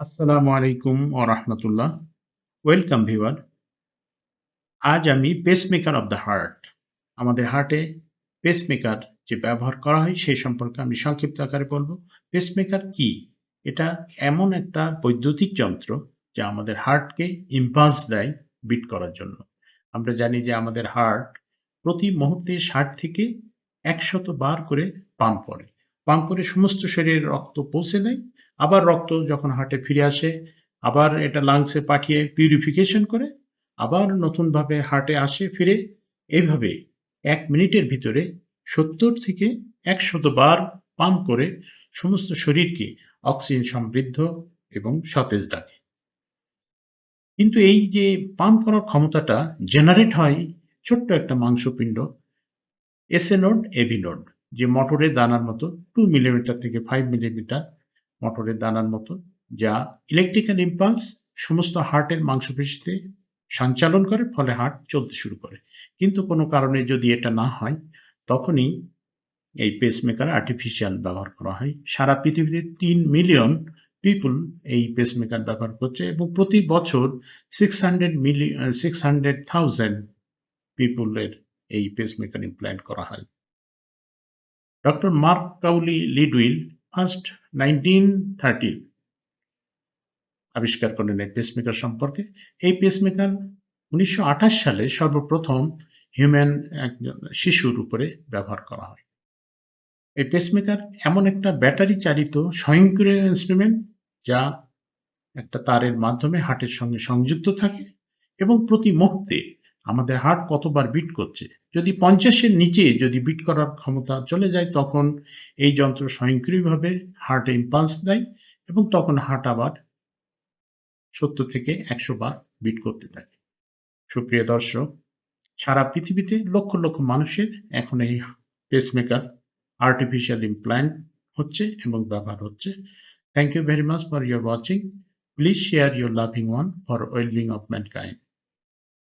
আসসালামু আলাইকুম ওয়া রাহমাতুল্লাহ। Welcome viewer. আজ আমি পেসমেকার অফ দ্য হার্ট, আমাদের হার্টে পেসমেকার যে ব্যবহার করা হয় সেই সম্পর্কে আমি সংক্ষিপ্ত আকারে বলবো। পেসমেকার কি? এটা এমন একটা বৈদ্যুতিক যন্ত্র যা আমাদের হার্টকে ইম্পালস দেয় বিট করার জন্য। আমরা জানি যে আমাদের হার্ট প্রতি মুহূর্তে 60 থেকে 100 বার করে পাম্প করে। পাম্প করে সমস্ত শরীরে রক্ত পৌঁছে দেয়। আবার রক্ত যখন হার্টে ফিরে আসে, আবার এটা লাংসে পাঠিয়ে পিউরিফিকেশন করে, আবার নতুনভাবে হার্টে আসে ফিরে। এইভাবে 1 মিনিটের ভিতরে 70 থেকে 100 বার পাম্প করে সমস্ত শরীরকে অক্সিজেন সমৃদ্ধ এবং সতেজ রাখে। কিন্তু এই যে পাম্প করার ক্ষমতাটা জেনারেট হয় ছোট্ট একটা মাংসপিণ্ড এসএ নোড, এবি নোড, যে মোটরের দানার মতো 2 মিলিমিটার থেকে 5 মিলিমিটার মোটরের দানার মতো, যা ইলেকট্রিক্যাল ইম্পালস সমস্ত হার্টের মাংসপেশিতে সঞ্চালন করে, ফলে হার্ট চলতে শুরু করে। কিন্তু কোনো কারণে যদি এটা না হয়, তখনই এই পেসমেকার আর্টিফিশিয়াল ব্যবহার করা হয়। সারা পৃথিবীতে 3 মিলিয়ন পিপল এই পেসমেকার ব্যবহার করছে এবং প্রতি বছর 600,000 পিপলের এই পেসমেকার ইমপ্ল্যান্ট করা হয়। ডক্টর মার্ক কাউলি লিডউইল ফার্স্ট 1930 আবিষ্কার করেন এই পেসমেকার সম্পর্কে। এই পেসমেকার 1928 সালে সর্বপ্রথম হিউম্যান একজন শিশুর উপরে ব্যবহার করা হয়। এই পেসমেকার এমন একটা ব্যাটারি চালিত স্বয়ংক্রিয় ইনস্ট্রুমেন্ট, যা একটা তারের মাধ্যমে হার্টের সঙ্গে সংযুক্ত থাকে এবং প্রতি মুহূর্তে আমাদের হার্ট কতবার বিট করছে, যদি 50-এর নিচে যদি বিট করার ক্ষমতা চলে যায়, তখন এই যন্ত্র স্বয়ংক্রিয়ভাবে হার্টে ইম্পালস দেয় এবং তখন হার্ট আবার 70 থেকে 100 বার বিট করতে থাকে। সুপ্রিয় দর্শক, সারা পৃথিবীতে লক্ষ লক্ষ মানুষের এখন এই পেসমেকার আর্টিফিশিয়াল ইমপ্ল্যান্ট হচ্ছে এবং ব্যবহার হচ্ছে। Thank you very much for your watching. Please share your loving one for well-being of mankind.